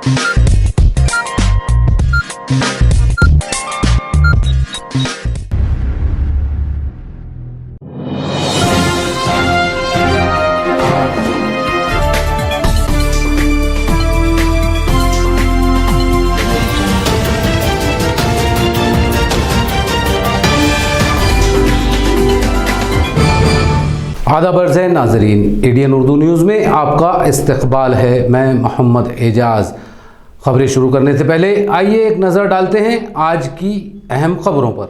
आदाब अर्ज़ है नाज़रीन, एडीएन उर्दू न्यूज़ में आपका इस्तकबाल है। मैं मोहम्मद एजाज़। खबरें शुरू करने से पहले आइए एक नज़र डालते हैं आज की अहम खबरों पर।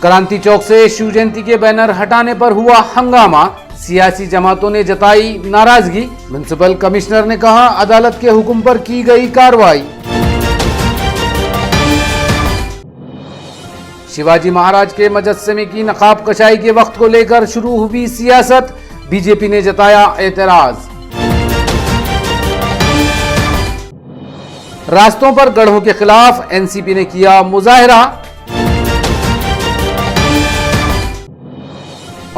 क्रांति चौक से शिव जयंती के बैनर हटाने पर हुआ हंगामा, सियासी जमातों ने जताई नाराजगी। म्युनिसिपल कमिश्नर ने कहा अदालत के हुक्म पर की गई कार्रवाई। शिवाजी महाराज के मुजस्समे की नकाब कशाई के वक्त को लेकर शुरू हुई सियासत, बीजेपी ने जताया एतराज। रास्तों पर गढ़ों के खिलाफ एनसीपी ने किया मुजाहरा।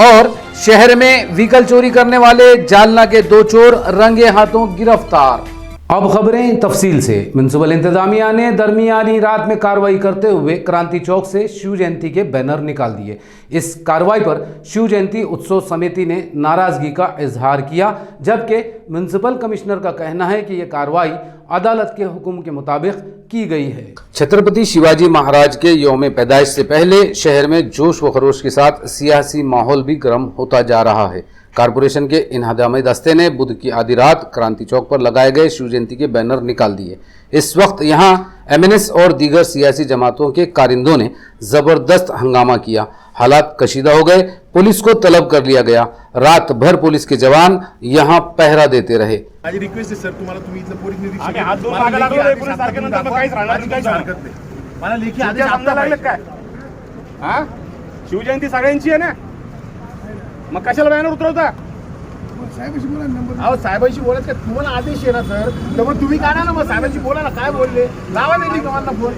और शहर में व्हीकल चोरी करने वाले जालना के 2 चोर रंगे हाथों गिरफ्तार। अब खबरें तफसील से। म्युनिसिपल इंतजामिया ने दरमियानी रात में कार्रवाई करते हुए क्रांति चौक से शिव जयंती के बैनर निकाल दिए। इस कार्रवाई पर शिव जयंती उत्सव समिति ने नाराजगी का इजहार किया, जबकि म्युनिसिपल कमिश्नर का कहना है कि यह कार्रवाई अदालत के हुक्म के मुताबिक की गई है। छत्रपति शिवाजी महाराज के यौम पैदाइश से पहले शहर में जोश व खरोश के साथ सियासी माहौल भी गर्म होता जा रहा है। कारपोरेशन के इंहदामी दस्ते ने बुध की आधी रात क्रांति चौक पर लगाए गए शिव जयंती के बैनर निकाल दिए। इस वक्त यहां एमएनएस और दीगर सियासी जमातों के कारिंदों ने जबरदस्त हंगामा किया। हालात कशीदा हो गए, पुलिस को तलब कर लिया गया। रात भर पुलिस के जवान यहां पहरा देते रहे। माझी रिक्वेस्ट आहे सर तुम्हाला, तुम्ही इथलं पोलीस निरीक्षक हात दोन मागे लागले पोलीस सारख्यानंतर मग काहीच राहणार नाही। मला लेखी आदेश समजा लागले काय? हा, शिवजयंती सगळ्यांची आहे ना, मग कशाला बॅनर उतरवता? साहेबांशी बोला नंबर। अहो साहेबांशी बोलत का? तुम्हाला आदेश आहे ना सर, तर मग तुम्ही काढा ना, मग साहेबांशी बोला ना, काय बोलले लावा नाही कमांना फोन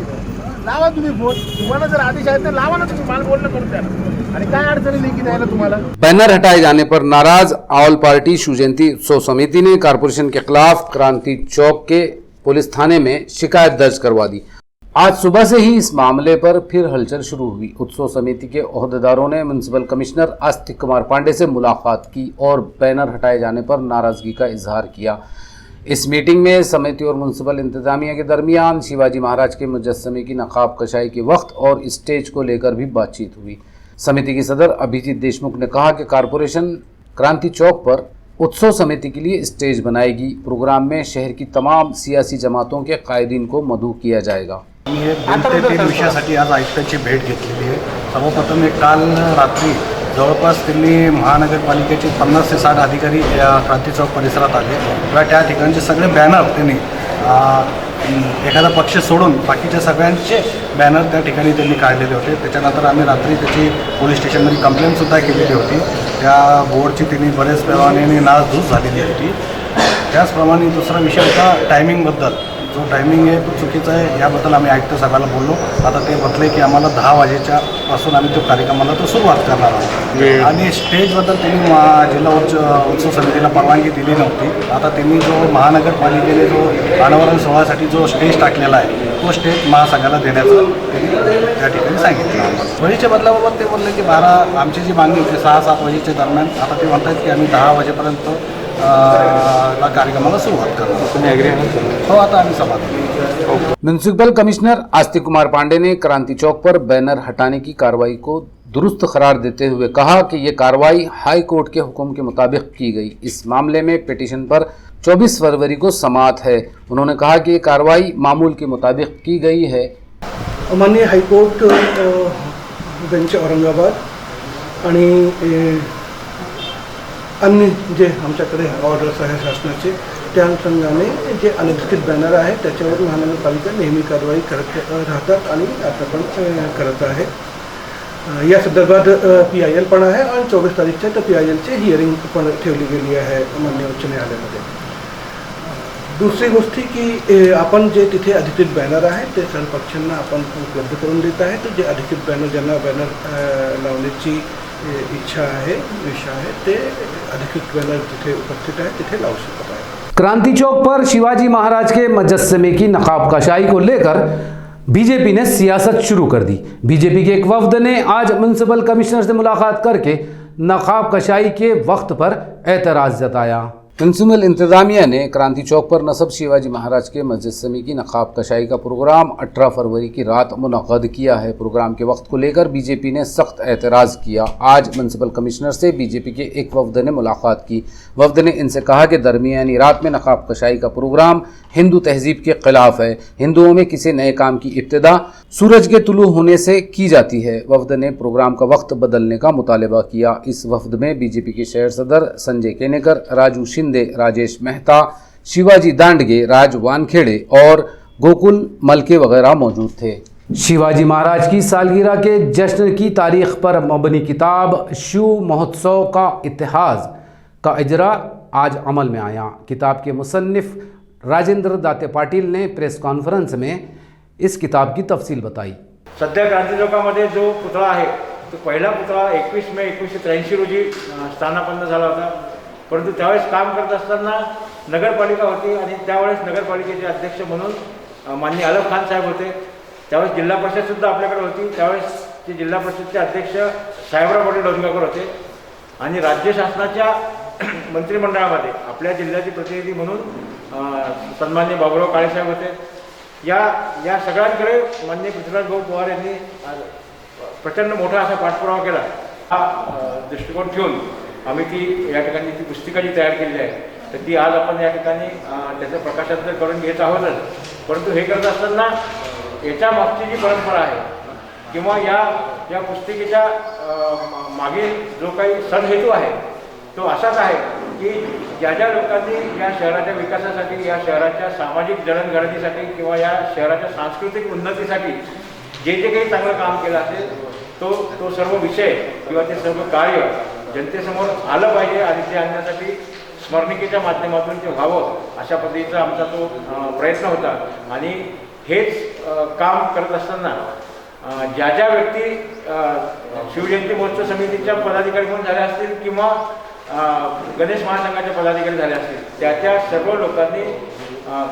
लावा तुम्ही फोन। तुम्हाला जर आदेश आहेत तर लावा ना, तुम्ही मला बोलणं करून द्या ना। आणि काय अडचणी लेखी द्यायला तुम्हाला? बैनर हटाए जाने पर नाराज ऑल पार्टी शिव जयंती उत्सव समिति ने कारपोरेशन के खिलाफ क्रांति चौक के पुलिस थाने में शिकायत दर्ज करवा दी। आज सुबह से ही इस मामले पर फिर हलचल शुरू हुई। उत्सव समिति के ओहदेदारों ने म्युनिसिपल कमिश्नर आस्तिक कुमार पांडे से मुलाकात की और बैनर हटाए जाने पर नाराजगी का इजहार किया। इस मीटिंग में समिति और म्युनिसिपल इंतजामिया के दरमियान शिवाजी महाराज के मुजस्समे की नकाब कशाई के वक्त और स्टेज को लेकर भी बातचीत हुई। समिति की सदर अभिजीत देशमुख ने कहा कि कारपोरेशन क्रांति चौक पर उत्सव समिति के लिए स्टेज बनाएगी। प्रोग्राम में शहर की तमाम सियासी जमातों के कायदीन को मदऊ किया जाएगा। मी 2 ते 3 विषयासाठी आज आयुक्तांची भेट घेतलेली आहे। सर्वप्रथम काल रात्री जवळपास त्यांनी महानगरपालिकेचे 50 ते 60 अधिकारी या क्रांती चौक परिसरात आले किंवा त्या ठिकाणचे सगळे बॅनर त्यांनी एखादा पक्ष सोडून बाकीच्या सगळ्यांचे बॅनर त्या ठिकाणी त्यांनी काढलेले होते। त्याच्यानंतर आम्ही रात्री त्याची पोलीस स्टेशनमध्ये कंप्लेंटसुद्धा केलेली होती। त्या बोर्डची त्यांनी बरेच प्रमाणे नासधूस झालेली होती। त्याचप्रमाणे दुसरा विषय होता टायमिंगबद्दल, जो टायमिंग आहे तो चुकीचा आहे याबद्दल आम्ही आयुक्त साहेबांना बोललो। आता ते म्हटले की आम्हाला 10 वाजेच्या पासून आम्ही तो कार्यक्रमाला तो सुरुवात करणार आहोत। आणि स्टेजबद्दल त्यांनी जिल्हा उत्सव समितीला परवानगी दिली नव्हती। आता त्यांनी जो महानगरपालिकेने जो अनावरण सोहळ्यासाठी जो स्टेज टाकलेला आहे तो स्टेज महासंघाला देण्याचं त्यांनी त्या ठिकाणी सांगितलं आम्हाला। वळीच्या बदलाबाबत ते बोलले की 12 आमची जी मागणी होती 6-7 वाजेच्या दरम्यान, आता ते म्हणतात की आम्ही 10 वाजेपर्यंत कार्यक्रमाला सुरुवात करणार। हो, आता आम्ही समाधान। म्युनिसिपल कमिश्नर आस्तिक कुमार पांडे ने क्रांति चौक पर बैनर हटाने की कार्रवाई को दुरुस्त करार देते हुए कहा कि ये कार्रवाई हाई कोर्ट के हुक्म के मुताबिक की गई। इस मामले में पिटीशन पर 24 फरवरी को समाअत है। उन्होंने कहा कि ये कार्रवाई मामूल के मुताबिक की गई है। माननीय हाईकोर्ट बेंच औरंगाबाद आणि अन्य जे आमच्याकडे ऑर्डर्स आहे शासनाचे, त्या अनुषंगाने जे अनधिकृत बॅनर आहे त्याच्यावर महानगरपालिका नेहमी कारवाई करत राहतात आणि आता पण करत आहे। या संदर्भात PIL पण आहे आणि 24 तारीखच्या तर PILची हिअरिंग पण ठेवली गेली आहे माननीय उच्च न्यायालयामध्ये। दुसरी गोष्ट की आपण जे तिथे अधिकृत बॅनर आहे ते सर्व पक्षांना आपण उपलब्ध करून देत आहे। तर जे अधिकृत बॅनर ज्यांना बॅनर लावण्याची इच्छा आहे विषय आहे ते अधिकृत बॅनर जिथे उपस्थित आहे तिथे लावू शकत आहे. क्रांति चौक पर शिवाजी महाराज के मुजस्समे की नकाब कशाई को लेकर बीजेपी ने सियासत शुरू कर दी. बीजेपी के एक वफ्द ने आज म्युनिसिपल कमिश्नर से मुलाकात करके नकाब कशाई के वक्त पर एतराज़ जताया. म्युनिसिपल इंतजामिया ने क्रांति चौक पर नसब शिवाजी महाराज के मुजस्समे की नकाब कशाई का प्रोग्राम 18 फरवरी की रात मुनक़द किया है. प्रोग्राम के वक्त को लेकर बीजेपी ने सख्त एतराज़ किया. आज म्युनिसिपल कमिश्नर से बीजेपी के एक वफ्द ने मुलाकात की. वफ्द ने इनसे कहा कि दरमियानी रात में नकाब कशाई का प्रोग्राम हिंदू तहजीब के खिलाफ है. हिंदुओं में किसी नए काम की इब्तिदा सूरज के तुलू होने से की जाती है. वफ्द ने प्रोग्राम का वक्त बदलने का मुतालबा किया. इस वफ्द में बीजेपी के शहर सदर संजय केनेकर, राजू शिंदे, राजेश मेहता, शिवाजी दांडगे, राज वानखेड़े और गोकुल मलके वगैरह मौजूद थे. शिवाजी महाराज की सालगिरह के जश्न की तारीख पर मबनी किताब शिव महोत्सव का इतिहास का इजरा आज अमल में आया. किताब के मुसन्निफ राजेंद्र दाते पाटील ने प्रेस कॉन्फ्रेंस में इस किताब की तफसील बताई. सध्या क्रांती चौकामध्ये जो पुतळा आहे तो पहिला पुतळा 21 मे 1983 रोजी स्थानापन्न झाला होता. परंतु त्यावेळेस काम करत असताना नगरपालिका होती आणि त्यावेळेस नगरपालिकेचे अध्यक्ष म्हणून माननीय आलम खान साहेब होते. त्यावेळेस जिल्हा परिषदसुद्धा आपल्याकडे होती. त्यावेळेस ते जिल्हा परिषदचे अध्यक्ष साहेबराव पाटील डोंगरकर होते आणि राज्य शासनाच्या मंत्रिमंडळामध्ये आपल्या जिल्ह्याचे प्रतिनिधी म्हणून सन्माननीय बाबूराव काळेसाहेब होते. या सगळ्यांकडे माननीय पृथ्वीराज भाऊ पवार यांनी प्रचंड मोठा असा पाठपुरावा केला. हा दृष्टिकोन ठेवून आम्ही ती या ठिकाणी ती पुस्तिका जी तयार केलेली आहे तर ती आज आपण या ठिकाणी त्याचं प्रकाशन करून घेत आहोतच. परंतु हे करत असताना याच्या मागची जी परंपरा आहे किंवा या पुस्तिकेच्या मागील जो काही सदहेतू आहे तो असाच आहे की ज्या लोकांनी या शहराच्या विकासासाठी, या शहराच्या सामाजिक जडणघडणीसाठी किंवा या शहराच्या सांस्कृतिक उन्नतीसाठी जे काही चांगलं काम केलं असेल तो सर्व विषय किंवा ते सर्व कार्य जनतेसमोर आलं पाहिजे आणि ते आणण्यासाठी स्मरणिकेच्या माध्यमातून ते व्हावं अशा पद्धतीचा आमचा तो प्रयत्न होता. आणि हेच काम करत असताना ज्या व्यक्ती शिवजयंती महोत्सव समितीच्या पदाधिकारी म्हणून झाल्या असतील किंवा गणेश महासंघाचे पदाधिकारी झाले असतील त्या सर्व लोकांनी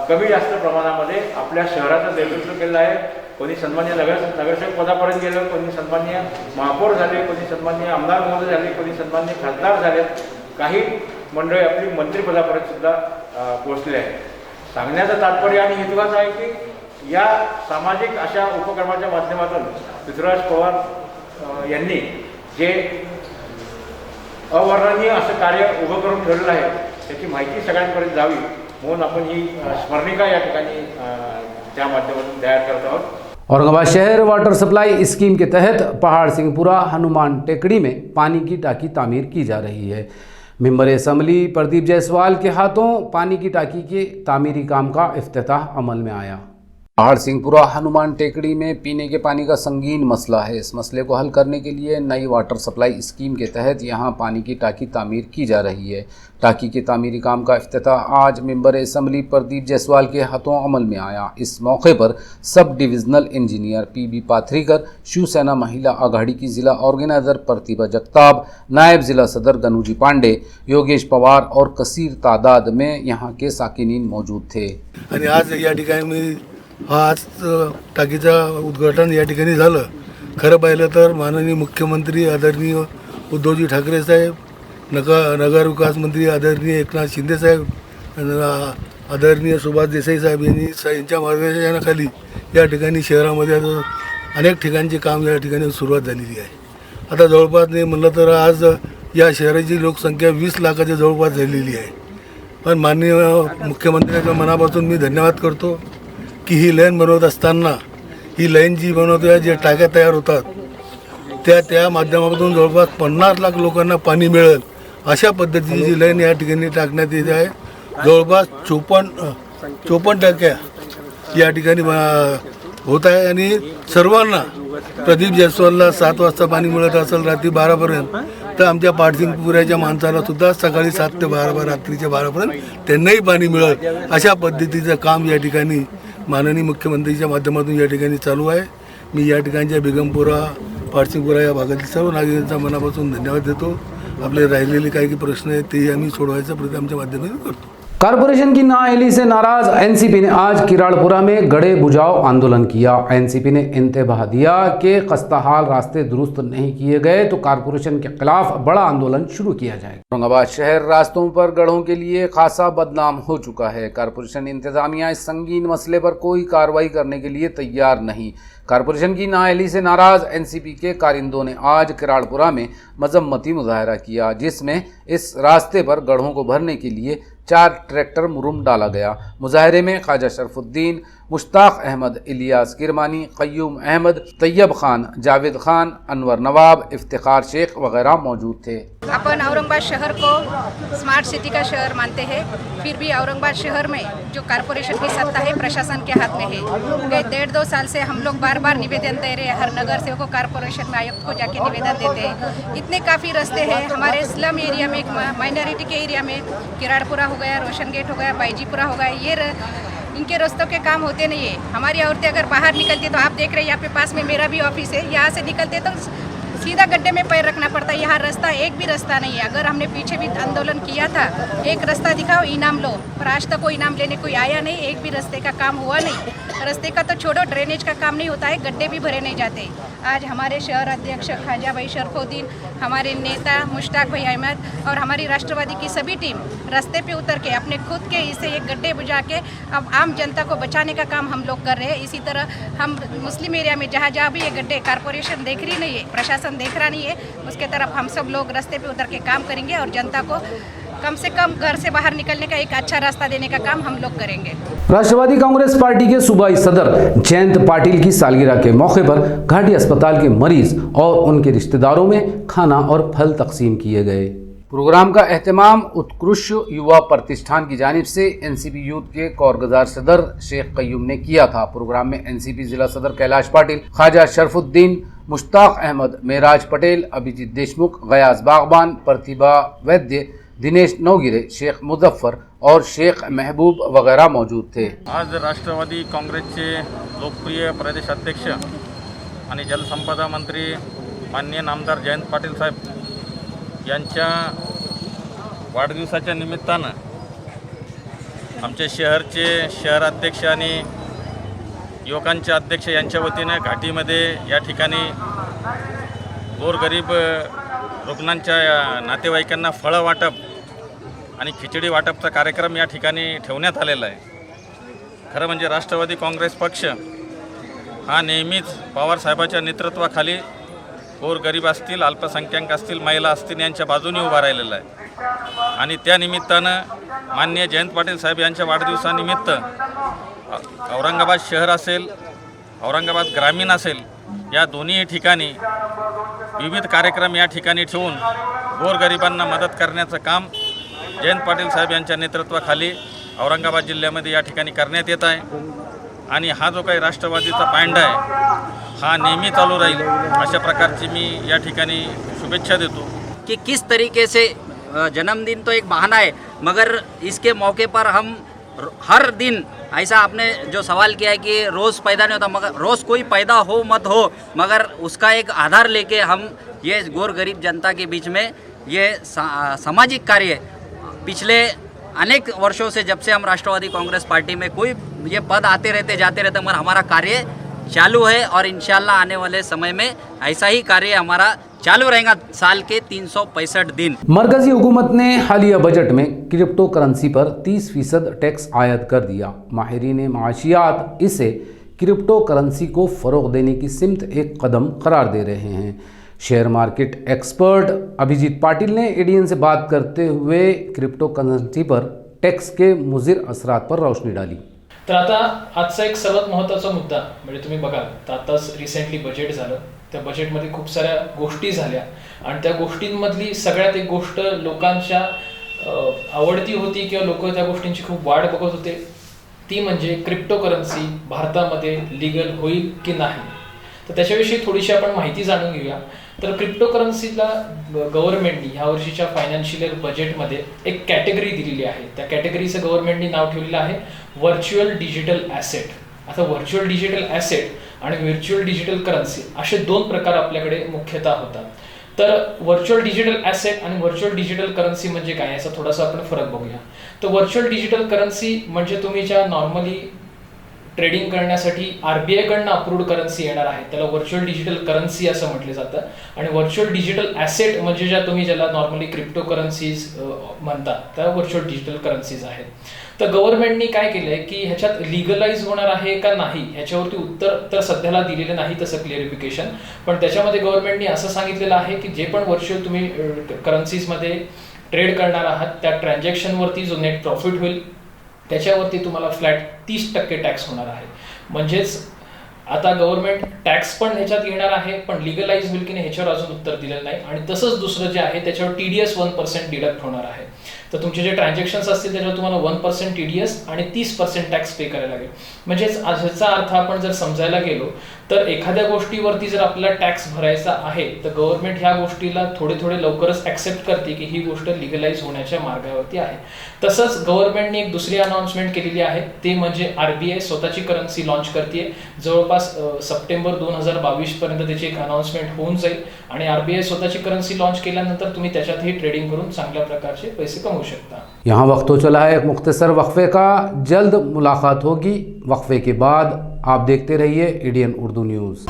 कमी जास्त प्रमाणामध्ये आपल्या शहराचं नेतृत्व केलं आहे. कोणी सन्मान्य नगरसेवक पदापर्यंत गेलं, कोणी सन्मान्य महापौर झाले, कोणी सन्मान्य आमदार महोदय झाले, कोणी सन्मान्य खासदार झाले, काही मंडळी आपली मंत्रिपदापर्यंत सुद्धा पोहोचले आहे. सांगण्याचं तात्पर्य आणि हेतू हाच आहे की या सामाजिक अशा उपक्रमाच्या माध्यमातून पृथ्वीराज पवार यांनी जे अवर्णनीय असं कार्य उभं करून ठेवलेलं आहे त्याची माहिती सगळ्यांपर्यंत जावी म्हणून आपण ही स्मरणिका या ठिकाणी त्या माध्यमातून तयार करत आहोत. औरंगाबाद शहर वाटर सप्लाई स्कीम के तहत पहाड़ सिंहपुरा हनुमान टेकड़ी में पानी की टाकी तामीर की जा रही है. मेंबर असम्बली प्रदीप जायसवाल के हाथों पानी की टाकी के तामीरी काम का इफ्तिताह अमल में आया. पहाड़ सिंहपुरा हनुमान टेकड़ी में पीने के पानी का संगीन मसला है. इस मसले को हल करने के लिए नई वाटर सप्लाई स्कीम के तहत यहां पानी की टाकी तामीर की जा रही है. टाकी के तामीरी काम का इफ्तिताह आज मेंबर असम्बली प्रदीप जायसवाल के हाथों अमल में आया. इस मौके पर sub divisional engineer PB Pathrikar, Shiv Sena महिला आघाड़ी की जिला ऑर्गेनाइजर प्रतिभा जगताप, नायब जिला सदर गनूजी पांडे, योगेश पवार और कसीर तादाद में यहाँ के साकिनीन मौजूद थे. आणि आज या ठिकाणी आज टाकीचा उद्घाटन या ठिकाणी झालं. खरं पाहिलं तर माननीय मुख्यमंत्री आदरणीय उद्धवजी ठाकरे साहेब, नगर विकास मंत्री आदरणीय एकनाथ शिंदे साहेब, आदरणीय सुभाष देसाई साहेब यांच्या मार्गदर्शनाखाली या ठिकाणी शहरामध्ये अनेक ठिकाणचे काम या ठिकाणी सुरुवात झालेली आहे. आता जवळपास नाही म्हणलं तर आज या शहराची लोकसंख्या 20 लाखाच्या जवळपास झालेली आहे. पण माननीय मुख्यमंत्र्यांच्या मनापासून मी धन्यवाद करतो की ही लाईन बनवत असताना ही लाईन जी बनवतो जे टाक्या तयार होतात त्या माध्यमातून जवळपास 50 लाख लोकांना पाणी मिळेल अशा पद्धतीची जी लाईन या ठिकाणी टाकण्यात येत आहे. जवळपास 54 टाक्या या ठिकाणी होत आहे आणि सर्वांना प्रदीप जायसवालला 7 वाजता पाणी मिळत असेल रात्री 12पर्यंत तर आमच्या पाटसिंगपुऱ्याच्या माणसाला सुद्धा सकाळी 7 ते 12 रात्रीच्या 12पर्यंत त्यांनाही पाणी मिळेल अशा पद्धतीचं काम या ठिकाणी माननीय मुख्यमंत्रीच्या माध्यमातून या ठिकाणी चालू आहे. मी या ठिकाणच्या बेगमपुरा पारसिंगपुरा या भागातील सर्व नागरिकांचा मनापासून धन्यवाद देतो. आपले राहिलेले काही प्रश्न आहेत तेही आम्ही सोडवायचा प्रयत्न आमच्या माध्यमातून करतो. कारपोरेशन की नाअहली से नाराज एनसीपी ने आज किराड़पुरा में गड़े बुझाओ आंदोलन किया. एनसीपी ने इंतबाह दिया कि खस्ताहाल रास्ते दुरुस्त नहीं किए गए तो कारपोरेशन के खिलाफ बड़ा आंदोलन शुरू किया जाएगा. औरंगाबाद शहर रास्तों पर गढ़ों के लिए खासा बदनाम हो चुका है. कारपोरेशन इंतजामिया इस संगीन मसले पर कोई कार्रवाई करने के लिए तैयार नहीं. कारपोरेशन की नाअहली से नाराज एनसीपी के कारिंदों ने आज किराड़पुरा में मजम्मती मुजाहरा किया, जिसमें इस रास्ते पर गढ़ों को भरने के लिए 4 ट्रैक्टर मुरुम डाला गया. मुजाहरे में ख्वाजा शरफुद्दीन, मुश्ताक अहमद, इलियास किरमानी, कय्यूम अहमद, तैयब खान, जावेद खान, अनवर नवाब, इफ्तिखार शेख वगैरह मौजूद थे. अपन औरंगाबाद शहर को स्मार्ट सिटी का शहर मानते हैं, फिर भी औरंगाबाद शहर में जो कारपोरेशन की सत्ता है प्रशासन के हाथ में है. गए 1.5-2 साल से हम लोग बार बार निवेदन दे रहे हैं, हर नगर सेवक को कारपोरेशन में आयुक्त को जाके निवेदन देते हैं. इतने काफ़ी रास्ते हैं हमारे स्लम एरिया में, एक माइनॉरिटी के एरिया में, किराड़पुरा हो गया, रोशन गेट हो गया, बाईजीपुरा हो गया, ये इनके रास्तों के काम होते नहीं है. हमारी औरतें अगर बाहर निकलती तो आप देख रहे हैं यहाँ पे पास में मेरा भी ऑफिस है, यहाँ से निकलते तो सीधा गड्ढे में पैर रखना पड़ता है. यहाँ रास्ता एक भी रास्ता नहीं है. अगर हमने पीछे भी आंदोलन किया था, एक रास्ता दिखाओ इनाम लो, पर आज तक कोई इनाम लेने कोई आया नहीं. एक भी रास्ते का काम हुआ नहीं. रास्ते का तो छोड़ो, ड्रेनेज का काम नहीं होता है, गड्ढे भी भरे नहीं जाते. आज हमारे शहर अध्यक्ष ख्वाजा भाई शरफुद्दीन, हमारे नेता मुश्ताक भाई अहमद और हमारी राष्ट्रवादी की सभी टीम रास्ते पे उतर के अपने खुद के इसे एक गड्ढे बुझा के अब आम जनता को बचाने का काम हम लोग कर रहे हैं. इसी तरह हम मुस्लिम एरिया में जहाँ जहाँ भी ये गड्ढे कारपोरेशन देख रही नहीं है, प्रशासन देख रहा नहीं है, उसके तरफ हम सब लोग रास्ते पे उतर के काम करेंगे और जनता को कम से कम घर से बाहर निकलने का एक अच्छा रास्ता देने का काम हम लोग करेंगे. राष्ट्रवादी कांग्रेस पार्टी के सूबाई सदर जयंत पाटिल की सालगिरह के मौके पर घाटी अस्पताल के मरीज और उनके रिश्तेदारों में खाना और फल तकसीम किए गए. प्रोग्राम का एहतमाम उत्कृष्ट युवा प्रतिष्ठान की जानिब से एनसीपी यूथ के कौरगजार सदर शेख कय्यूम ने किया था. प्रोग्राम में एनसीपी जिला सदर कैलाश पाटिल, ख्वाजा शरफुद्दीन, मुश्ताक अहमद, मेराज पटेल, अभिजीत देशमुख, गयास बागबान, प्रतिभा वैद्य, दिनेश नवगिरे, शेख मुजफ्फर और शेख महबूब वगैरह मौजूद थे. आज राष्ट्रवादी काँग्रेसचे लोकप्रिय प्रदेश अध्यक्ष आणि जलसंपदा मंत्री माननीय नामदार जयंत पाटील साहेब यांच्या वाढदिवसाच्या निमित्तानं आमच्या शहरचे शहराध्यक्ष आणि युवकांचे अध्यक्ष यांच्या वतीने घाटीमध्ये या ठिकाणी गोरगरीब रुग्णांच्या नातेवाईकांना फळं वाटप आणि खिचडी वाटपचा कार्यक्रम या ठिकाणी ठेवण्यात आलेला आहे. खरं म्हणजे राष्ट्रवादी काँग्रेस पक्ष हा नेहमीच पवारसाहेबाच्या नेतृत्वाखाली गोरगरीब असतील, अल्पसंख्याक असतील, महिला असतील यांच्या बाजूने उभा राहिलेला आहे. आणि त्या निमित्तानं माननीय जयंत पाटील साहेब यांच्या वाढदिवसानिमित्त औरंगाबाद शहर असेल, औरंगाबाद ग्रामीण असेल, या दोन्ही ठिकाणी विविध कार्यक्रम या ठिकाणी ठेवून गोरगरिबांना मदत करण्याचं काम जयंत पाटील साहेब यांच्या नेतृत्वाखाली औरंगाबाद जिल्ह्यामध्ये या ठिकाणी करण्यात येत आहे. आणि हा जो काही राष्ट्रवादीचा पांडा आहे हा नेहमी चालू राहील अशा प्रकारची मी या ठिकाणी शुभेच्छा देतो. कि किस तरीके से जन्मदिन तो एक बहाना है, मगर इसके मौके पर हम हर दिन ऐसा आपने जो सवाल किया है कि रोज़ पैदा नहीं होता, मगर रोज़ कोई पैदा हो मत हो, मगर उसका एक आधार लेके हम ये गोर गरीब जनता के बीच में ये सामाजिक कार्य पिछले अनेक वर्षों से, जब से हम राष्ट्रवादी कांग्रेस पार्टी में कोई ये पद आते रहते जाते रहते, मगर हमारा कार्य चालू है और इंशाल्लाह आने वाले समय में ऐसा ही कार्य हमारा चालू रहेगा साल के 365 दिन. मरकजी हुकूमत ने हालिया बजट में क्रिप्टो करेंसी पर 30% टैक्स आयद कर दिया. माहिरीन माशियात इसे क्रिप्टो करेंसी को फ़रोग़ देने की सिमत एक कदम करार दे रहे हैं. Share market expert Abhijit Patil ने एडीएन से बात करते हुए क्रिप्टो करेंसी पर टैक्स के मुज़िर असरात पर रोशनी डाली. तर आता आजचा एक सर्वात महत्त्वाचा मुद्दा म्हणजे तुम्ही बघाल तर आताच रिसेंटली बजेट झालं, त्या बजेटमध्ये खूप साऱ्या गोष्टी झाल्या आणि त्या गोष्टींमधली सगळ्यात एक गोष्ट लोकांच्या आवडती होती किंवा लोक त्या गोष्टींची खूप वाट बघत होते, ती म्हणजे क्रिप्टो करेंसी भारतामध्ये लीगल होईल की नाही. तर त्याच्याविषयी थोडीशी आपण माहिती जाणून घेऊया. तर क्रिप्टो करेंसीला गव्हर्नमेंटनी ह्या वर्षीच्या फायनान्शियल इयर बजेटमध्ये एक कॅटेगरी दिलेली आहे. त्या कॅटेगरीचं गव्हर्नमेंटनी नाव ठेवलेलं आहे व्हर्च्युअल डिजिटल ॲसेट. आता व्हर्च्युअल डिजिटल ॲसेट आणि व्हर्च्युअल डिजिटल करन्सी असे 2 प्रकार आपल्याकडे मुख्यतः होतात. तर व्हर्च्युअल डिजिटल ॲसेट आणि व्हर्च्युअल डिजिटल करन्सी म्हणजे काय याचा थोडासा आपण फरक बघूया. तर व्हर्च्युअल डिजिटल करन्सी म्हणजे तुम्ही ज्या नॉर्मली ट्रेडिंग करण्यासाठी RBI कडनं अप्रूव्ड करन्सी येणार आहे त्याला व्हर्च्युअल डिजिटल करन्सी असं म्हटलं जातं. आणि व्हर्च्युअल डिजिटल ॲसेट म्हणजे ज्याला नॉर्मली क्रिप्टो करन्सीज म्हणतात त्या व्हर्च्युअल डिजिटल करन्सीज आहेत. तर गव्हर्नमेंटनी काय केलंय की ह्याच्यात लिगलाइज होणार आहे का नाही ह्याच्यावरती उत्तर तर सध्याला दिलेलं नाही तसं क्लिअरिफिकेशन. पण त्याच्यामध्ये गव्हर्नमेंटनी असं सांगितलेलं आहे की जे पण व्हर्च्युअल तुम्ही करन्सीजमध्ये ट्रेड करणार आहात त्या ट्रान्झॅक्शनवरती जो नेट प्रॉफिट होईल त्याच्यावरती तुम्हाला फ्लॅट 30% टॅक्स होणार आहे. म्हणजेच आता गव्हर्नमेंट टॅक्स पण ह्याच्यात घेणार आहे पण लिगलाइज होईल की नाही ह्याच्यावर अजून उत्तर दिलेलं नाही. आणि तसंच दुसरं जे आहे त्याच्यावर TDS 1% डिडक्ट होणार आहे. तर तुमचे जे ट्रान्झॅक्शन्स असतील त्याच्यावर तुम्हाला 1% TDS आणि 30% टॅक्स पे करायला लागेल. म्हणजेच ह्याचा अर्थ आपण जर समजायला गेलो तर एखाद्या गोष्टीवरती जर आपल्याला टॅक्स भरायचा आहे तर गव्हर्नमेंट ह्या गोष्टीला थोडे लवकरच ऍक्सेप्ट करते की ही गोष्ट लिगलाइज होण्याच्या मार्गावरती आहे. तसंच गव्हर्नमेंटने एक दुसरी अनाउन्समेंट केलेली आहे ते म्हणजे RBI स्वतःची करन्सी लॉन्च करते. जवळपास सप्टेंबर 2022 पर्यंत त्याची एक अनाउन्समेंट होऊन जाईल आणि RBI स्वतःची करन्सी लॉन्च केल्यानंतर तुम्ही त्याच्यातही ट्रेडिंग करून चांगल्या प्रकारचे पैसे कमवू शकता. यहाँ वक्त तो चला है एक मुख्तसर वक्फे का, जल्द मुलाकात होगी वक्फे के बाद. आप देखते रहिए ADN उर्दू न्यूज़.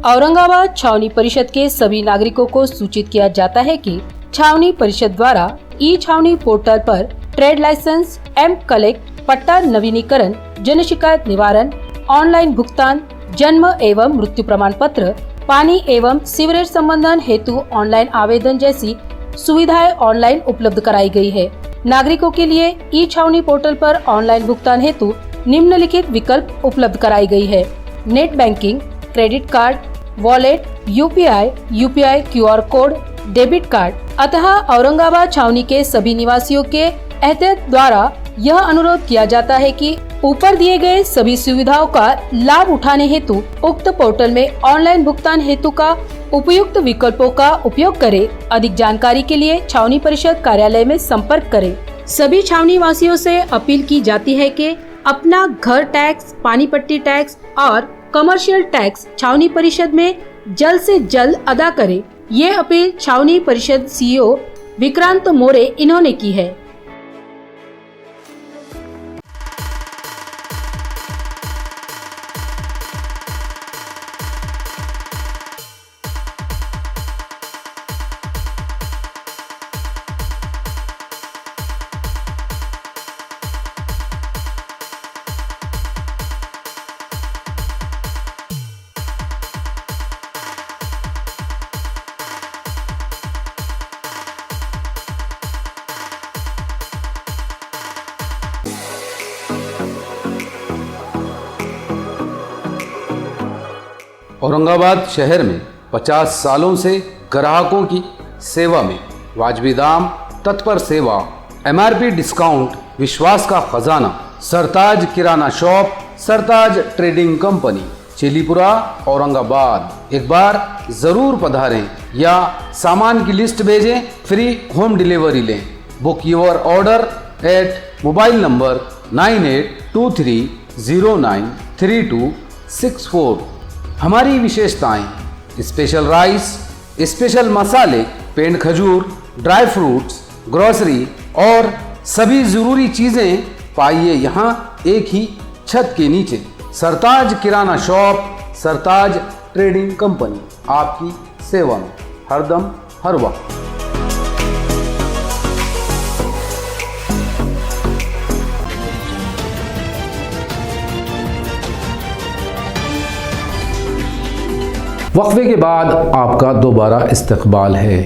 औरंगाबाद छावनी परिषद के सभी नागरिकों को सूचित किया जाता है कि छावनी परिषद द्वारा ई-छावनी पोर्टल पर ट्रेड लाइसेंस, M-कलेक्ट, पट्टा नवीनीकरण, जन शिकायत निवारण, ऑनलाइन भुगतान, जन्म एवं मृत्यु प्रमाण पत्र, पानी एवं सीवरेज संबंधन हेतु ऑनलाइन आवेदन जैसी सुविधाएं ऑनलाइन उपलब्ध कराई गई है. नागरिकों के लिए ई-छावनी पोर्टल पर ऑनलाइन भुगतान हेतु निम्नलिखित विकल्प उपलब्ध कराई गई है. Net banking, credit card, wallet, UPI QR code, debit card. अतः औरंगाबाद छावनी के सभी निवासियों के एहतियात द्वारा यह अनुरोध किया जाता है कि ऊपर दिए गए सभी सुविधाओं का लाभ उठाने हेतु उक्त पोर्टल में ऑनलाइन भुगतान हेतु का उपयुक्त विकल्पों का उपयोग करें. अधिक जानकारी के लिए छावनी परिषद कार्यालय में संपर्क करें. सभी छावनी वासियों से अपील की जाती है कि अपना घर टैक्स, पानी पट्टी टैक्स और कमर्शियल टैक्स छावनी परिषद में जल्द से जल्द अदा करें. ये अपील छावनी परिषद CEO विक्रांत मोरे इन्होंने की है. औरंगाबाद शहर में 50 सालों से ग्राहकों की सेवा में वाजबी दाम, तत्पर सेवा, MRP डिस्काउंट, विश्वास का खजाना, Sartaj kirana shop, Sartaj trading company, Chilipura, Aurangabad. एक बार ज़रूर पधारें या सामान की लिस्ट भेजें, फ्री होम डिलीवरी लें. Book your order at mobile number 9823093264. हमारी विशेषताएं: स्पेशल राइस, स्पेशल मसाले, पेंड खजूर, ड्राई फ्रूट्स, ग्रोसरी और सभी ज़रूरी चीज़ें पाइए यहाँ एक ही छत के नीचे. सरताज kirana shop, Sartaj trading company आपकी सेवा में हरदम हर वक्त. वक्फे के बाद आपका दोबारा इस्तकबाल है।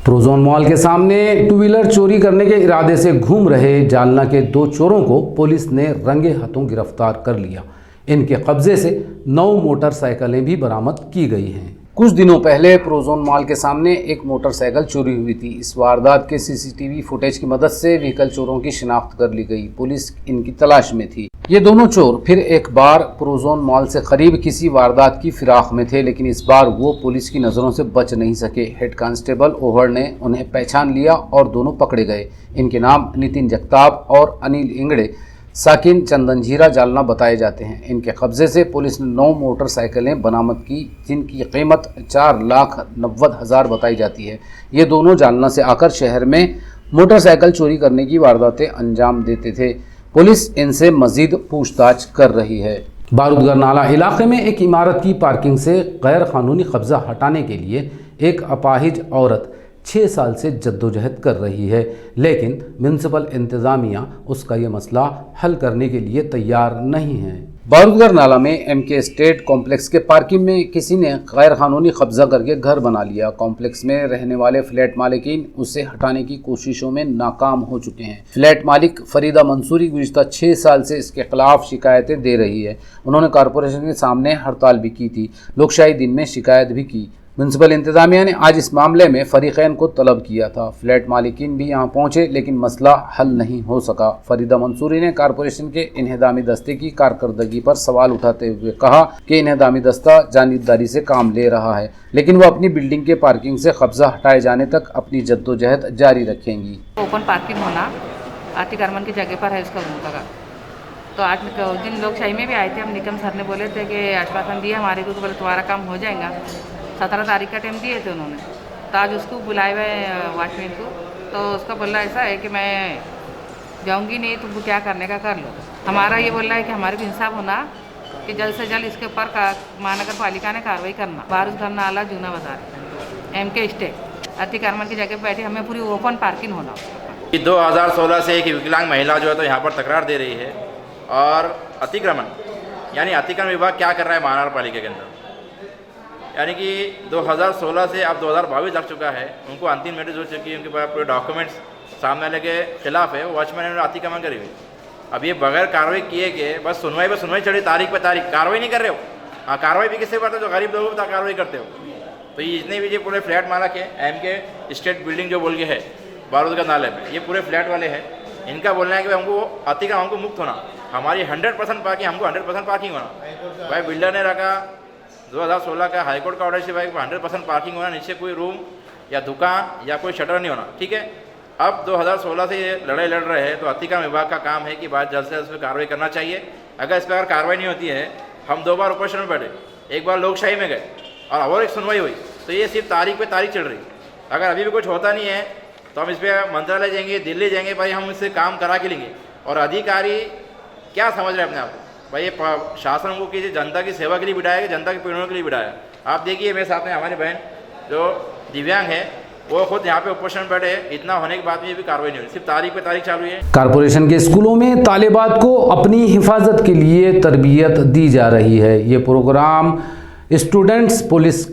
प्रोजोन मॉल के सामने टू व्हीलर चोरी करने के इरादे से घूम रहे जालना के 2 चोरों को पुलिस ने रंगे हाथों गिरफ्तार कर लिया। इनके कब्जे से 9 मोटरसाइकिलें भी बरामद की गई हैं। कुछ दिनों पहले प्रोजोन मॉल के सामने एक मोटरसाइकिल चोरी हुई थी। इस वारदात के सीसीटीवी फुटेज की मदद से व्हीकल चोरों की शिनाख्त कर ली गई। पुलिस इनकी तलाश में थी। ये दोनों चोर फिर एक बार प्रोजोन मॉल से करीब किसी वारदात की फिराक में थे, लेकिन इस बार वो पुलिस की नज़रों से बच नहीं सके। हेड कांस्टेबल ओहर ने उन्हें पहचान लिया और दोनों पकड़े गए। इनके नाम नितिन जगताप और अनिल इंगड़े साकिन चंदनझीरा जालना बताए जाते हैं। इनके कब्जे से पुलिस ने 9 मोटरसाइकिलें बरामद की, जिनकी कीमत 4,90,000 बताई जाती है। ये दोनों जालना से आकर शहर में मोटरसाइकिल चोरी करने की वारदातें अंजाम देते थे। पुलिस इनसे मजीद पूछताछ कर रही है। बारूदगर नाला इलाके में एक इमारत की पार्किंग से गैर कानूनी कब्जा हटाने के लिए एक अपाहिज औरत 6 साल से जद्दोजहद कर रही है, लेकिन म्युनिसिपल इंतज़ामिया उसका ये मसला हल करने के लिए तैयार नहीं है। बारूदगर नाला में एमके स्टेट कॉम्प्लेक्स के पार्किंग में किसी ने गैर कानूनी कब्जा करके घर बना लिया। कॉम्प्लेक्स में रहने वाले फ्लैट मालिकीन उसे हटाने की कोशिशों में नाकाम हो चुके हैं। फ्लैट मालिक फरीदा मंसूरी गुज़िश्ता 6 साल से इसके खिलाफ शिकायतें दे रही है। उन्होंने कॉरपोरेशन के सामने हड़ताल भी की थी, लोकशाही दिन में शिकायत भी की। म्युनिसिपल इंतज़ामिया ने आज इस मामले में फरीक़ैन को तलब किया था। फ्लैट मालिकीन भी यहां पहुंचे, लेकिन मसला हल नहीं हो सका। फरीदा मंसूरी ने कॉरपोरेशन के इन्हदामी दस्ते की कारकर्दगी पर सवाल उठाते हुए कहा कि इन्हदामी दस्ता जानिबदारी से काम ले रहा है, लेकिन वो अपनी बिल्डिंग के पार्किंग से कब्जा हटाए जाने तक अपनी जद्दोजहद जारी रखेंगी। ओपन पार्किंग होना आतिक अरमान की जगह पर है इसका उनका। तो आज उस दिन लोकशाही में भी आए थे, हम निकम सर ने बोले थे कि आश्वासन दिया हमारे को, तो बोले तुम्हारा काम हो जाएगा। 17 तारीख का टाइम दिए थे उन्होंने, तो आज उसको बुलाए हुए वॉचमैन को, तो उसका बोलना ऐसा है कि मैं जाऊंगी नहीं, तुमको क्या करने का कर लो। हमारा ये बोल रहा है कि हमारे को इंसाफ होना कि जल्द से जल्द इसके ऊपर महानगर पालिका ने कार्रवाई करना। बारूदगर नाला जूना बाजार एमके स्टेट आतिक अरमान की जगह पर बैठे, हमें पूरी ओपन पार्किंग होना। 2016 से एक विकलांग महिला जो है तो यहाँ पर तकरार दे रही है, और अतिक्रमण यानी अतिक्रमण विभाग क्या कर रहा है महानगर पालिका के अंदर, यानी कि 2016 से अब 2022 लग चुका है, उनको अंतिम नोटिस हो चुकी है, उनके पास पूरे डॉक्यूमेंट्स सामने वाले के खिलाफ है। वॉचमैन ने अतिक्रमण करी हुई। अब ये बगैर कार्रवाई किए के बस सुनवाई पर सुनवाई चढ़ी, तारीख पे तारीख, कार्रवाई नहीं कर रहे हो। हाँ, कार्रवाई भी किससे करते हो, जो गरीब लोगों पर कार्रवाई करते हो। तो ये जितने भी ये पूरे फ्लैट मालक है एमके स्टेट बिल्डिंग जो बोल के है बारूदगर नाले में, ये पूरे फ्लैट वाले हैं, इनका बोलना है कि हमको अतिक्रमण हमको मुक्त होना, हमारी 100% पार्किंग, हमको 100% पार्किंग होना। भाई बिल्डर ने रखा 2016 का हाईकोर्ट का ऑर्डर से भाई 100% पार्किंग होना, नीचे कोई रूम या दुकान या कोई शटर नहीं होना, ठीक है। अब 2016 से ये लड़ाई लड़ रहे हैं, तो अतिक्रमण विभाग का काम है कि बात जल्द से जल्द इस पर कार्रवाई करना चाहिए। अगर इस पर अगर कार्रवाई नहीं होती है, हम 2 बार उपोषण में बैठे, एक बार लोकशाही में गए और एक सुनवाई हुई, तो ये सिर्फ तारीख पे तारीख चल रही। अगर अभी भी कुछ होता नहीं है तो हम इस पर मंत्रालय जाएंगे, दिल्ली जाएंगे, भाई हम इससे काम करा के लेंगे। और अधिकारी क्या समझ रहे हैं अपने आप को, भाई ये शासन को किसी जनता की सेवा के लिए बिठाया कि जनता के पीड़ितों के लिए बिठाया। आप देखिए मेरे साथ में हमारी बहन जो दिव्यांग है, वो खुद यहाँ पे उपोषण बैठे, इतना होने के बाद में भी कार्रवाई नहीं हुई, सिर्फ तारीख पे तारीख चालू है। कारपोरेशन के स्कूलों में तालिबात को अपनी हिफाजत के लिए तरबियत दी जा रही है। ये प्रोग्राम स्टूडेंट्स पुलिस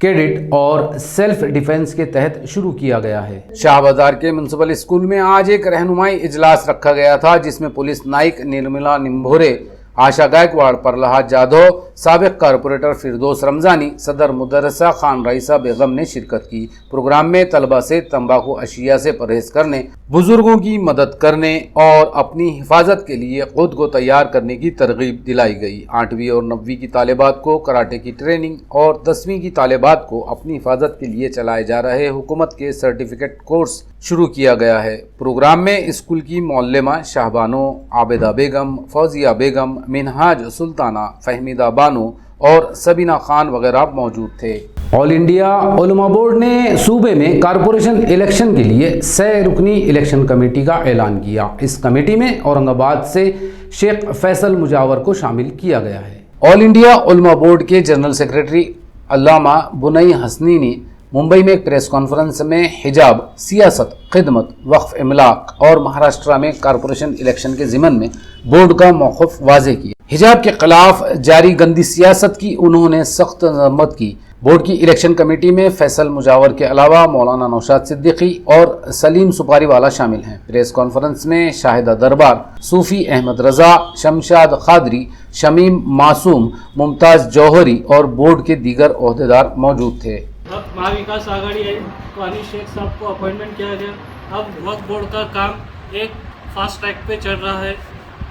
कैडेट और सेल्फ डिफेंस के तहत शुरू किया गया है। शाहबाजार के म्युनिसिपल स्कूल में आज एक रहनुमाई इजलास रखा गया था, जिसमें पुलिस नाइक निर्मला निम्भोरे, आशा गायकवाड़, परलहाद जाधव, साबिक कारपोरेटर फिरदौस रमजानी, सदर मुदरसा खान रईसा बेगम ने शिरकत की। प्रोग्राम में तलबा से तंबाकू अशिया से परहेज करने, बुजुर्गों की मदद करने और अपनी हिफाजत के लिए खुद को तैयार करने की तरगीब दिलाई गई। 8वीं और 9वीं की तालिबात को कराटे की ट्रेनिंग और 10वीं की तालिबात को अपनी हिफाजत के लिए चलाए जा रहे हुकूमत के सर्टिफिकेट कोर्स शुरू किया गया है। प्रोग्राम में स्कूल की मौल्लेमा शाहबानो, आबिदा बेगम, फौजिया बेगम, मिनहाज सुल्ताना, फहमीदा बानो और सबीना खान वगैरह मौजूद थे। ऑल इंडिया उलमा बोर्ड ने सूबे में कारपोरेशन इलेक्शन के लिए 100 रुकनी इलेक्शन कमेटी का ऐलान किया। इस कमेटी में औरंगाबाद से शेख फैसल मुजावर को शामिल किया गया है। ऑल इंडिया उलमा बोर्ड के जनरल सेक्रेटरी अल्लामा बुनई हसनी ने मुंबई में एक प्रेस कॉन्फ्रेंस में हिजाब, सियासत, खिदमत, वक्फ इमलाक और महाराष्ट्र में कारपोरेशन इलेक्शन के ज़िमन में बोर्ड का मौक़िफ़ वाज़ेह किया। हिजाब के खिलाफ जारी गंदी सियासत की उन्होंने सख्त मजम्मत की। बोर्ड की इलेक्शन कमेटी में फैसल मुजावर के अलावा मौलाना नौशाद सिद्दीकी और सलीम सुपारी वाला शामिल हैं। प्रेस कॉन्फ्रेंस में शाहिदा दरबार, सूफी अहमद रजा, शमशाद खादरी, शमीम मासूम, मुमताज जौहरी और बोर्ड के दीगर ओहदेदार मौजूद थे। अब महाविकास आघाड़ी है तो अनिल शेख साहब को अपॉइंटमेंट किया गया। अब वक्फ बोर्ड का काम एक फास्ट ट्रैक पे चल रहा है।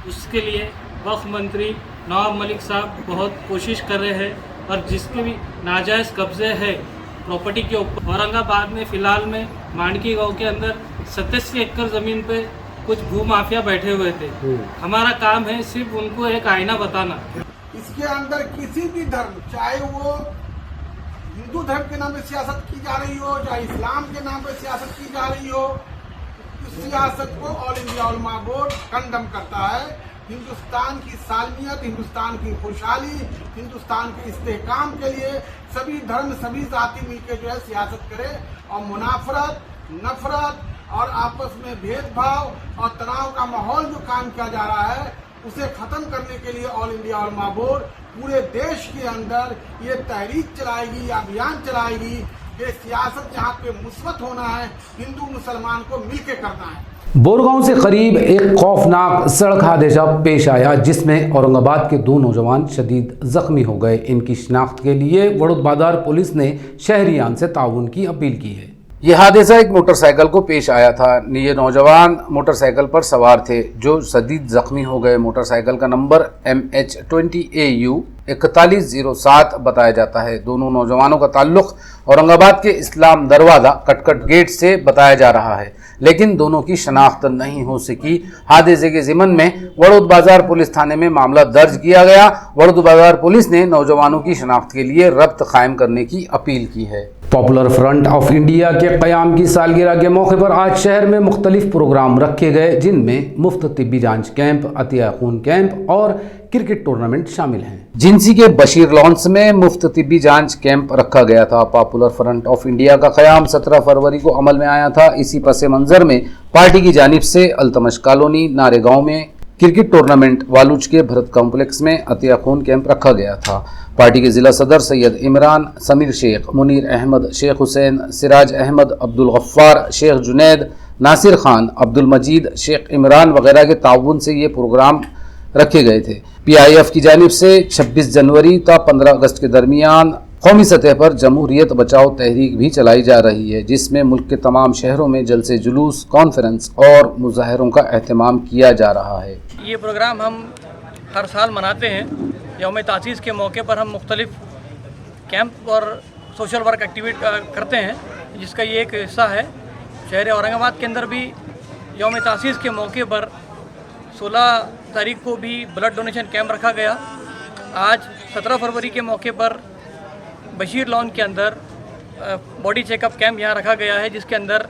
उसके लिए वक्फ मंत्री नवाब मलिक साहब बहुत कोशिश कर रहे हैं और जिसके भी नाजायज़ कब्जे है प्रॉपर्टी के ऊपर, औरंगाबाद में फ़िलहाल में मांडकी गांव के अंदर 87 एकड़ ज़मीन पे कुछ भू माफिया बैठे हुए थे। हमारा काम है सिर्फ उनको एक आईना बताना। इसके अंदर किसी भी धर्म, चाहे वो हिंदू धर्म के नाम पे सियासत की जा रही हो, चाहे इस्लाम के नाम पे सियासत की जा रही हो, इस सियासत को ऑल इंडिया उलमा बोर्ड कंडम करता है। हिंदुस्तान की सालमियत, हिंदुस्तान की खुशहाली, हिंदुस्तान के इस्तेहकाम के लिए सभी धर्म, सभी जाति मिलकर जो है सियासत करे और मुनाफरत, नफरत और आपस में भेदभाव और तनाव का माहौल जो काम किया जा रहा है उसे खत्म करने के लिए ऑल इंडिया उलमा बोर्ड पूरे देश के अंदर ये तहरीक चलाएगी, अभियान चलाएगी कि सियासत यहाँ पे मुस्बत होना है, हिंदू मुसलमान को मिलके करना है। बोरगांव से करीब एक खौफनाक सड़क हादसा पेश आया जिसमें औरंगाबाद के 2 नौजवान शदीद जख्मी हो गए। इनकी शिनाख्त के लिए वड़ोद बाजार पुलिस ने शहरियान से ताउन की अपील की है। यह हादसा एक मोटरसाइकिल को पेश आया था। ये नौजवान मोटरसाइकिल पर सवार थे जो शदीद जख्मी हो गए। मोटरसाइकिल का नंबर MH20AU 4107 बताया जाता है। दोनों नौजवानों का ताल्लुक औरंगाबाद के इस्लाम दरवाजा कटकट गेट से बताया जा रहा है, लेकिन दोनों की शनाख्त नहीं हो सकी। हादसे के ज़िमन में वड़ोद बाजार पुलिस थाने में मामला दर्ज किया गया। वड़ोद बाजार पुलिस ने नौजवानों की शनाख्त के लिए रब्त कायम करने की अपील की है। पॉपुलर फ्रंट ऑफ इंडिया के क़याम की सालगिरह के मौके पर आज शहर में मुख्तलिफ प्रोग्राम रखे गए जिनमें मुफ्त तिब्बी जांच कैंप, अतिया खून कैंप और क्रिकेट टूर्नामेंट शामिल हैं। जिंसी के बशीर लॉन्स में मुफ्त तिब्बी जांच कैंप रखा गया था। पॉपुलर फ्रंट ऑफ इंडिया का क़याम 17 फरवरी को अमल में आया था। इसी पस मंज़र में पार्टी की जानिब से अल्तमश कॉलोनी नारेगांव में क्रिकेट टूर्नामेंट, वालूज के भरत कॉम्प्लेक्स में अतिया खून कैंप रखा गया था। पार्टी के जिला सदर सैयद इमरान, समीर शेख, मुनीर अहमद, शेख हुसैन, सिराज अहमद, अब्दुल गफ्फार, शेख जुनैद, नासिर खान, अब्दुल मजीद, शेख इमरान वगैरह के ताउन से ये प्रोग्राम रखे गए थे। PIF की जानिब से 26 जनवरी ता 15 अगस्त के दरमियान कौमी सतह पर जमहूरियत बचाओ तहरीक भी चलाई जा रही है, जिसमें मुल्क के तमाम शहरों में जलसे जुलूस, कॉन्फ्रेंस और मुजाहरों का एहतमाम किया जा रहा है। ये प्रोग्राम हम हर साल मनाते हैं। यौम तासीस के मौके पर हम मुख्तलिफ कैंप और सोशल वर्क एक्टिविटी करते हैं, जिसका ये एक हिस्सा है। शहर औरंगाबाद के अंदर भी यौम तासीस के मौके पर 16 तारीख को भी ब्लड डोनेशन कैंप रखा गया। आज 17 फरवरी के मौके पर बशीर लॉन के अंदर बॉडी चेकअप कैंप यहाँ रखा गया है, जिसके अंदर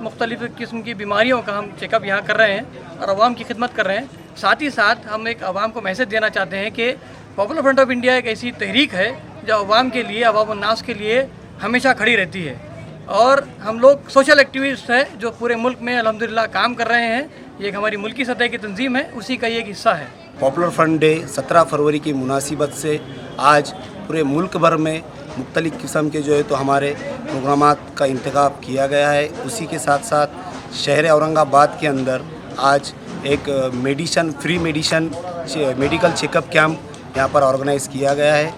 मुख्तलिफ़ किस्म की बीमारियों का हम चेकअप यहाँ कर रहे हैं और आवाम की खिदमत कर रहे हैं। साथ ही साथ हम एक आवाम को मैसेज देना चाहते हैं कि पॉपुलर फ्रंट ऑफ इंडिया एक ऐसी तहरीक है जो आवाम के लिए, आवाम उन्नास के लिए हमेशा खड़ी रहती है और हम लोग सोशल एक्टिविस्ट हैं जो पूरे मुल्क में अल्हम्दुलिल्लाह काम कर रहे हैं। ये एक हमारी मुल्की सतह की तंजीम है, उसी का ये एक हिस्सा है। पॉपुलर फ्रंट डे 17 फरवरी की मुनासिबत से आज पूरे मुल्क भर में मुख्तलिफ़ किस्म के जो है तो हमारे प्रोग्रामात का इंतखाब किया गया है। उसी के साथ साथ शहर औरंगाबाद के अंदर आज एक फ्री मेडिकल चेकअप कैंप यहाँ पर ऑर्गेनाइज़ किया गया है।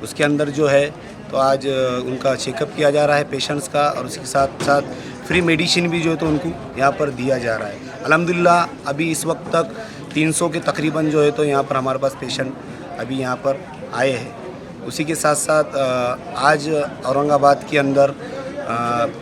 उसके अंदर जो है तो आज उनका चेकअप किया जा रहा है पेशेंट्स का, और उसके साथ साथ फ्री मेडिसिन भी जो है तो उनको यहाँ पर दिया जा रहा है। अल्हम्दुलिल्लाह अभी इस वक्त तक 300 के तकरीबन जो है तो यहाँ पर हमारे पास पेशेंट अभी यहाँ पर आए हैं। उसी के साथ साथ आज औरंगाबाद के अंदर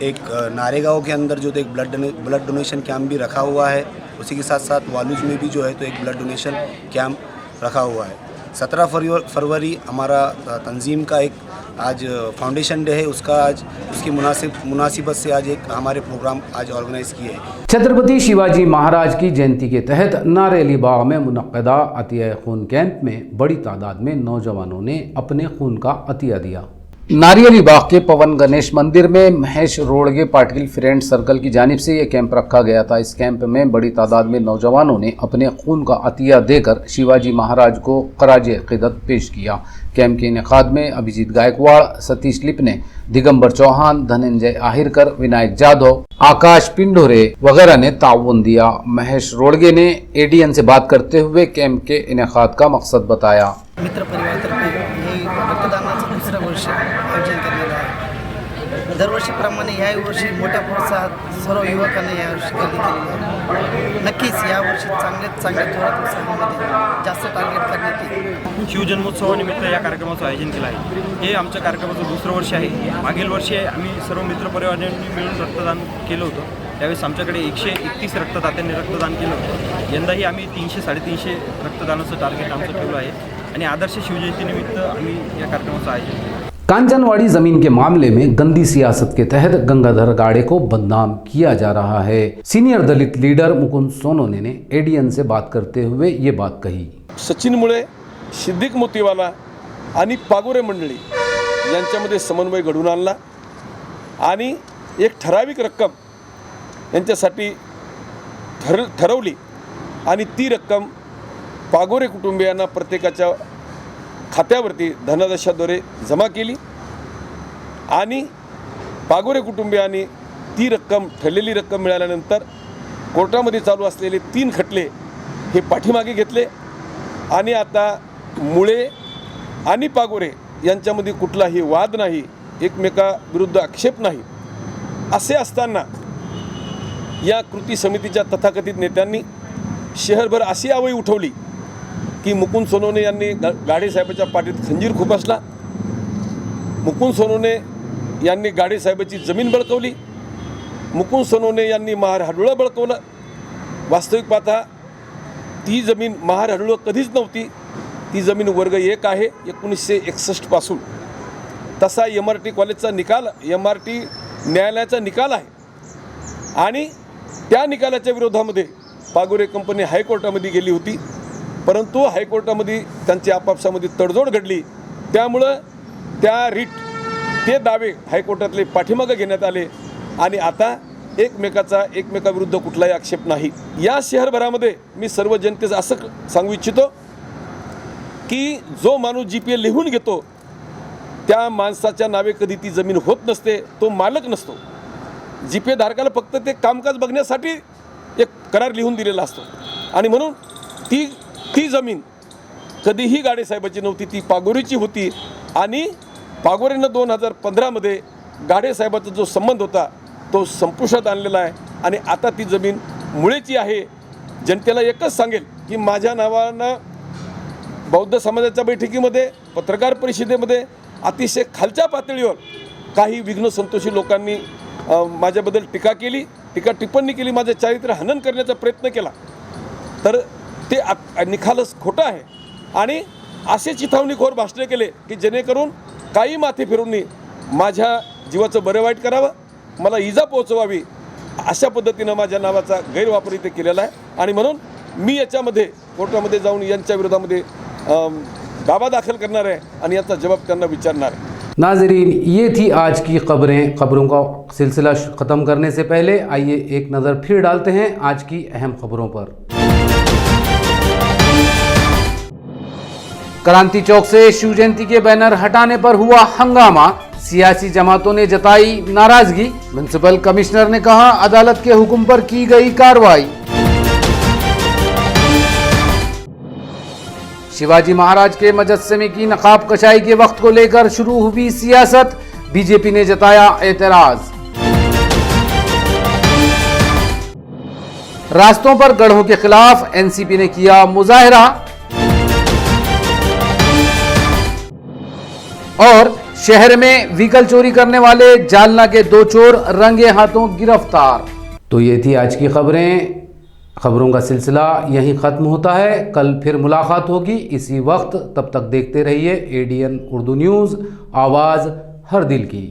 एक नारेगांव के अंदर जो तो एक ब्लड डोनेशन कैंप भी रखा हुआ है। उसी के साथ साथ वालूज में भी जो है तो एक ब्लड डोनेशन कैंप रखा हुआ है। 17 फरवरी हमारा तंजीम का एक आज फाउंडेशन डे है, उसका आज उसकी मुनासिबत से आज एक हमारे प्रोग्राम आज ऑर्गेनाइज़ किए हैं। छत्रपति शिवाजी महाराज की जयंती के तहत नारेली बाग में मुनक्कदा अतिया खून कैंप में बड़ी तादाद में नौजवानों ने अपने खून का अतिया दिया। नारियली बाग के पवन गणेश मंदिर में महेश रोड़गे पाटिल फ्रेंड सर्कल की जानिब से यह कैंप रखा गया था। इस कैंप में बड़ी तादाद में नौजवानों ने अपने खून का अतिया देकर शिवाजी महाराज को खराज अक़ीदत पेश किया। कैंप के इनेकाद में अभिजीत गायकवाड़, सतीश लिपने, दिगंबर चौहान, धनंजय आहिरकर, विनायक जाधव, आकाश पिंडोरे वगैरह ने ताउन दिया। महेश रोड़गे ने ADN से बात करते हुए कैंप के इनेकाद का मकसद बताया। मित्र परिवारातर्फे हे रक्तदानाचं दुसरं वर्ष आयोजन करण्यात आहे। दरवर्षीप्रमाणे याही वर्षी मोठ्या प्रोत्साहात सर्व युवकांनी यावर्षी केलेलं आहे। नक्कीच यावर्षी चांगल्या जोरात उत्साहामध्ये जास्त टार्गेट करण्यात येईल। शिवजन्मोत्सवानिमित्त या कार्यक्रमाचं आयोजन केलं आहे। हे आमच्या कार्यक्रमाचं दुसरं वर्ष आहे। मागील वर्षी आम्ही सर्व मित्रपरिवारांनी मिळून रक्तदान केलं होतं। त्यावेळेस आमच्याकडे 131 रक्तदात्यांनी रक्तदान केलं होतं। यंदाही आम्ही 300-350 रक्तदानाचं टार्गेट आमचं ठेवलं आहे आणि आदर्श शिवजयंतीनिमित्त आम्ही या कार्यक्रमाचं आयोजन केलं। कांचनवाड़ी जमीन के मामले में गंदी सियासत के तहत गंगाधर गाड़े को बदनाम किया जा रहा है। सीनियर दलित लीडर मुकुंद सोनोने ने ADN से बात करते हुए ये बात कही। सचिन मुळे, सिद्दीक मोतीवाला आणि पागोरे मंडळी यांच्यामध्ये समन्वय घडून आणला आणि एक ठराविक रक्कम यांच्यासाठी ठरवली आणि ती रक्कम पागोरे कुटुंबियांना प्रत्येकाच्या खात्यावरती धनादेशाद्वारे जमा केली आणि पागोरे कुटुंबियांनी ती रक्कम ठरलेली रक्कम मिळाल्यानंतर कोर्टामध्ये चालू असलेले 3 खटले हे पाठीमागे घेतले आणि आता मुळे आणि पागोरे यांच्यामध्ये कुठलाही वाद नाही, एकमेकाविरुद्ध आक्षेप नाही। असे असताना या कृती समितीच्या तथाकथित नेत्यांनी शहरभर अशी आवई उठवली की मुकुंद सोनोने यांनी गाडे साहेबाच्या पाठीत खंजीर खुपसला, मुकुंद सोनोने यांनी गाडे साहेबाची जमीन बळकवली, मुकुंद सोनोने यांनी महार हाडुळं बळकवलं। वास्तविक पाहता ती जमीन महार हाडुळं कधीच नव्हती। ती जमीन वर्ग 1 आहे 1961 पासून। तसा MRT कॉलेजचा निकाल, MRT न्यायालयाचा निकाल आहे आणि त्या निकालाच्या विरोधामध्ये पागोरे कंपनी हायकोर्टामध्ये गेली होती, परंतु हायकोर्टामध्ये त्यांची आपापसामध्ये तडजोड घडली। त्यामुळं ते दावे हायकोर्टातले पाठीमागे घेण्यात आले आणि आता एकमेकाविरुद्ध कुठलाही आक्षेप नाही। या शहरभरामध्ये मी सर्व जनतेचं असं सांगू इच्छितो की जो माणूस GPA लिहून घेतो त्या माणसाच्या नावे कधी ती जमीन होत नसते, तो मालक नसतो। GPA धारकाला फक्त ते कामकाज बघण्यासाठी एक करार लिहून दिलेला असतो आणि म्हणून ती जमीन कधीही गाडे साहेबाची नव्हती, ती पागोरेची होती आणि पागोरेनं 2015 मध्ये गाडे साहेबाचा जो संबंध होता तो संपुष्टात आणलेला आहे आणि आता ती जमीन मुळेची आहे। जनतेला एकच सांगेल की माझ्या नावानं बौद्ध समाजाच्या बैठकीमध्ये, पत्रकार परिषदेमध्ये अतिशय खालच्या पातळीवर काही विघ्न संतोषी लोकांनी माझ्याबद्दल टीका टिप्पणी केली, माझे चारित्र्य हनन करण्याचा प्रयत्न केला, तर ते निखालस खोटं आहे आणि असे चिथावणीखोर भाषणे केले की जेणेकरून काही माथे फिरूंनी माझ्या जीवाचं बरं वाईट करावं, मला इजा पोहोचवावी, अशा पद्धतीनं माझ्या नावाचा गैरवापर इथे केलेला आहे आणि म्हणून मी याच्यामध्ये कोर्टामध्ये जाऊन यांच्या विरोधामध्ये दावा दाखल करणार आहे आणि याचा जवाब त्यांना विचारणार आहे। नाजरीन, ये थी आज की खबरों का सिलसिला ख़त्म करने से पहले आइए एक नज़र फिर डालते हैं आज की अहम खबरों पर। क्रांति चौक से शिव जयंती के बैनर हटाने पर हुआ हंगामा, सियासी जमातों ने जताई नाराजगी, म्युनिसिपल कमिश्नर ने कहा अदालत के हुक्म पर की गई कार्रवाई। शिवाजी महाराज के मुजस्समे की नकाब कशाई के वक्त को लेकर शुरू हुई सियासत, बीजेपी ने जताया एतराज। रास्तों पर गढ़ों के खिलाफ एनसीपी ने किया मुजाहरा और शहर में व्हीकल चोरी करने वाले जालना के 2 चोर रंगे हाथों गिरफ्तार। तो ये थी आज की खबरों का सिलसिला यहीं ख़त्म होता है। कल फिर मुलाकात होगी इसी वक्त, तब तक देखते रहिए ADN उर्दू न्यूज़, आवाज़ हर दिल की।